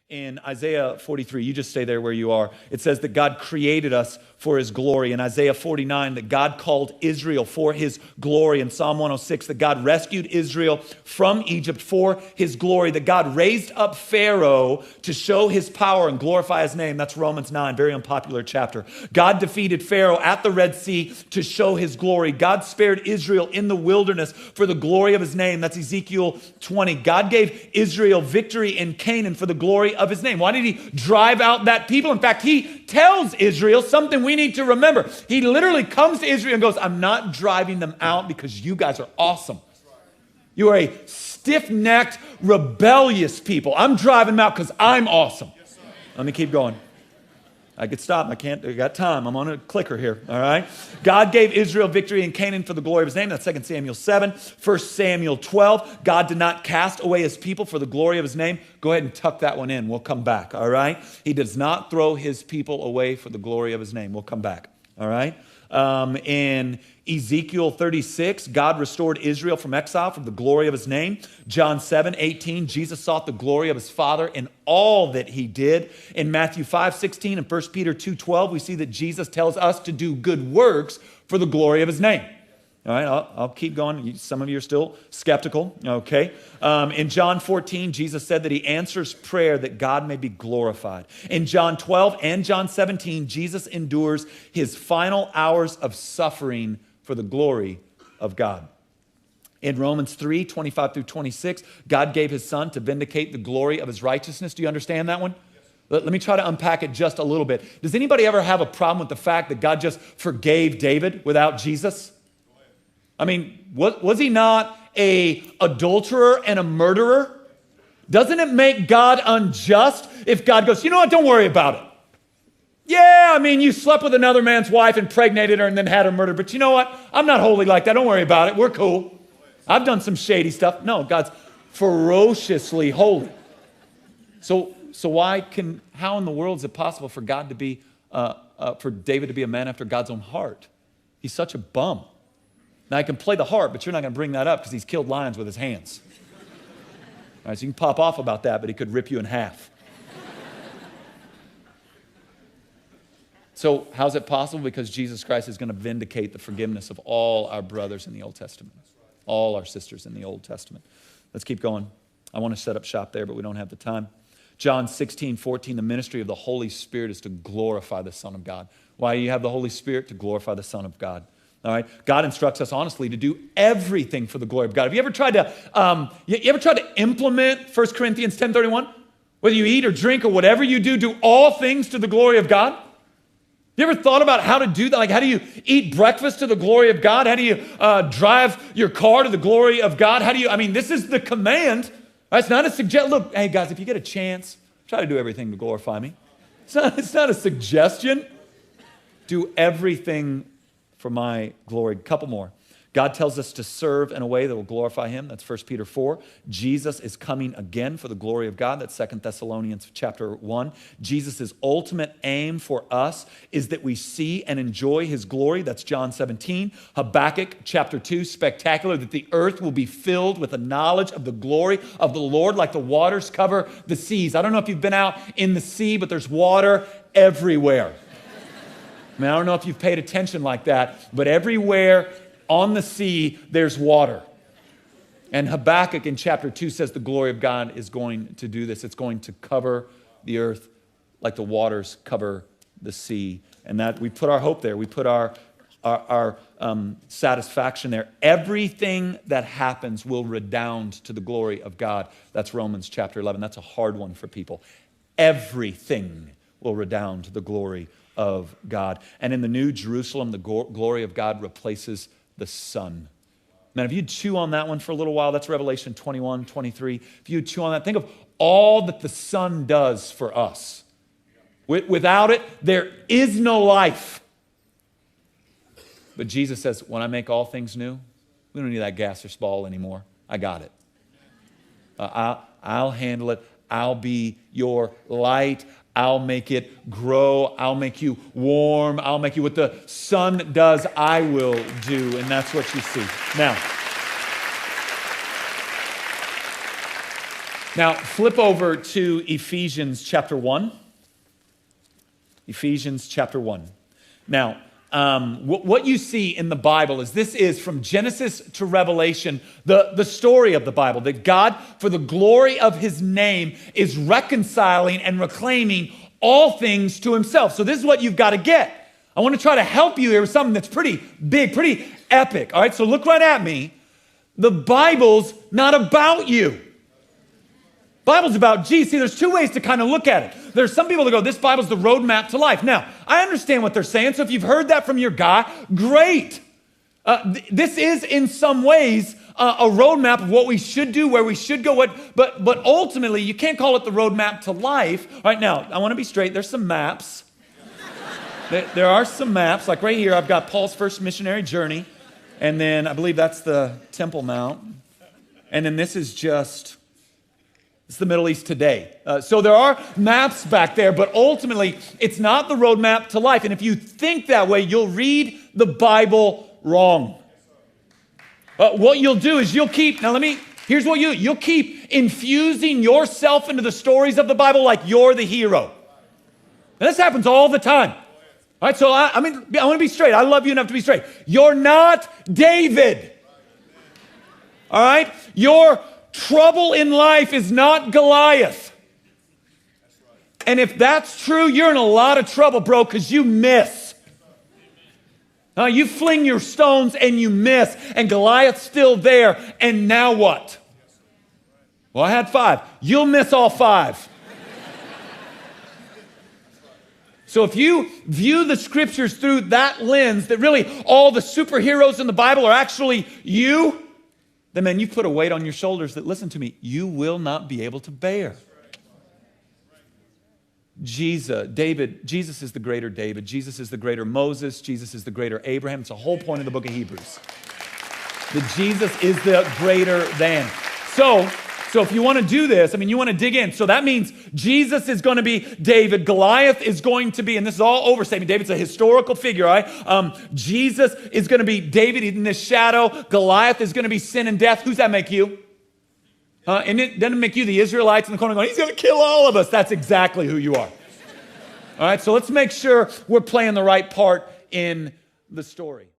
In Isaiah 43, you just stay there where you are. It says that God created us for his glory. In Isaiah 49, that God called Israel for his glory. In Psalm 106, that God rescued Israel from Egypt for his glory. That God raised up Pharaoh to show his power and glorify his name. That's Romans 9, very unpopular chapter. God defeated Pharaoh at the Red Sea to show his glory. God spared Israel in the wilderness for the glory of his name. That's Ezekiel 20. God gave Israel victory in Canaan for the glory of his name. Why did he drive out that people? In fact, he tells Israel something we need to remember. He literally comes to Israel and goes, I'm not driving them out because you guys are awesome. You are a stiff-necked, rebellious people. I'm driving them out because I'm awesome. Let me keep going. I could stop. I got time. I'm on a clicker here, all right? God gave Israel victory in Canaan for the glory of his name. That's 2 Samuel 7. 1 Samuel 12. God did not cast away his people for the glory of his name. Go ahead and tuck that one in. We'll come back, all right? He does not throw his people away for the glory of his name. We'll come back, all right? In Ezekiel 36, God restored Israel from exile for the glory of his name. John 7:18, Jesus sought the glory of his Father in all that he did. In Matthew 5:16 and 1 Peter 2:12, we see that Jesus tells us to do good works for the glory of his name. All right, I'll keep going. Some of you are still skeptical, okay? In John 14, Jesus said that he answers prayer that God may be glorified. In John 12 and John 17, Jesus endures his final hours of suffering for the glory of God. In Romans 3, 25 through 26, God gave his son to vindicate the glory of his righteousness. Do you understand that one? Let me try to unpack it just a little bit. Does anybody ever have a problem with the fact that God just forgave David without Jesus? I mean, was he not an adulterer and a murderer? Doesn't it make God unjust if God goes, you know what, don't worry about it. Yeah, I mean, you slept with another man's wife, impregnated her, and then had her murdered. But you know what? I'm not holy like that. Don't worry about it. We're cool. I've done some shady stuff. No, God's ferociously holy. So how in the world is it possible for God to be, for David to be a man after God's own heart? He's such a bum. Now, I can play the harp, but you're not going to bring that up because he's killed lions with his hands. All right, so you can pop off about that, but he could rip you in half. So how's it possible? Because Jesus Christ is going to vindicate the forgiveness of all our brothers in the Old Testament, all our sisters in the Old Testament. Let's keep going. I want to set up shop there, but we don't have the time. John 16:14, the ministry of the Holy Spirit is to glorify the Son of God. Why do you have the Holy Spirit? To glorify the Son of God. All right, God instructs us honestly to do everything for the glory of God. Have you ever tried to implement 1 Corinthians 10:31? Whether you eat or drink or whatever you do all things to the glory of God? You ever thought about how to do that? Like, how do you eat breakfast to the glory of God? How do you drive your car to the glory of God? This is the command. Right? It's not a suggestion. Look, hey guys, if you get a chance, try to do everything to glorify me. It's not a suggestion. Do everything for my glory. Couple more. God tells us to serve in a way that will glorify him. That's 1 Peter 4. Jesus is coming again for the glory of God. That's 2 Thessalonians chapter 1. Jesus' ultimate aim for us is that we see and enjoy his glory. That's John 17. Habakkuk chapter 2, spectacular, that the earth will be filled with the knowledge of the glory of the Lord like the waters cover the seas. I don't know if you've been out in the sea, but there's water everywhere. I don't know if you've paid attention like that, but everywhere on the sea, there's water. And Habakkuk in chapter 2 says the glory of God is going to do this. It's going to cover the earth like the waters cover the sea. And that we put our hope there. We put our satisfaction there. Everything that happens will redound to the glory of God. That's Romans chapter 11. That's a hard one for people. Everything will redound to the glory of God. And in the New Jerusalem, the glory of God replaces the sun. Man, if you chew on that one for a little while, that's Revelation 21, 23. If you chew on that, think of all that the sun does for us. Without it, there is no life. But Jesus says, when I make all things new, we don't need that gas or ball anymore. I got it. I'll handle it. I'll be your light. I'll make it grow. I'll make you warm. I'll make you what the sun does, I will do. And that's what you see. Now, Now, flip over to Ephesians chapter 1. Ephesians chapter 1. Now, what you see in the Bible is this is from Genesis to Revelation, the story of the Bible, that God, for the glory of his name, is reconciling and reclaiming all things to himself. So this is what you've got to get. I want to try to help you here with something that's pretty big, pretty epic. All right, so look right at me. The Bible's not about you. Bible's about Jesus. See, there's two ways to kind of look at it. There's some people that go, this Bible's the roadmap to life. Now, I understand what they're saying, so if you've heard that from your guy, great. This is, in some ways, a roadmap of what we should do, where we should go, but ultimately, you can't call it the roadmap to life. All right, now, I want to be straight. There's some maps. There are some maps. Like right here, I've got Paul's first missionary journey, and then I believe that's the Temple Mount. And then this is just... it's the Middle East today. So there are maps back there, but ultimately, it's not the roadmap to life. And if you think that way, you'll read the Bible wrong. What you'll do is you'll keep, here's what you'll keep infusing yourself into the stories of the Bible like you're the hero. And this happens all the time. All right, so I want to be straight. I love you enough to be straight. You're not David. All right? Your trouble in life is not Goliath. And if that's true, you're in a lot of trouble, bro, because you miss. You fling your stones and you miss, and Goliath's still there, and now what? Well, I had 5. You'll miss all 5. So if you view the scriptures through that lens, that really all the superheroes in the Bible are actually you, then man, you've put a weight on your shoulders that, listen to me, you will not be able to bear. Jesus is the greater David. Jesus is the greater Moses. Jesus is the greater Abraham. It's the whole point of the book of Hebrews. That Jesus is the greater than. So if you want to do this, you want to dig in. So that means Jesus is going to be David. Goliath is going to be, and this is all overstatement, David's a historical figure, all right? Jesus is going to be David in the shadow. Goliath is going to be sin and death. Who's that make you? And it doesn't make you the Israelites in the corner going, he's going to kill all of us. That's exactly who you are. All right, so let's make sure we're playing the right part in the story.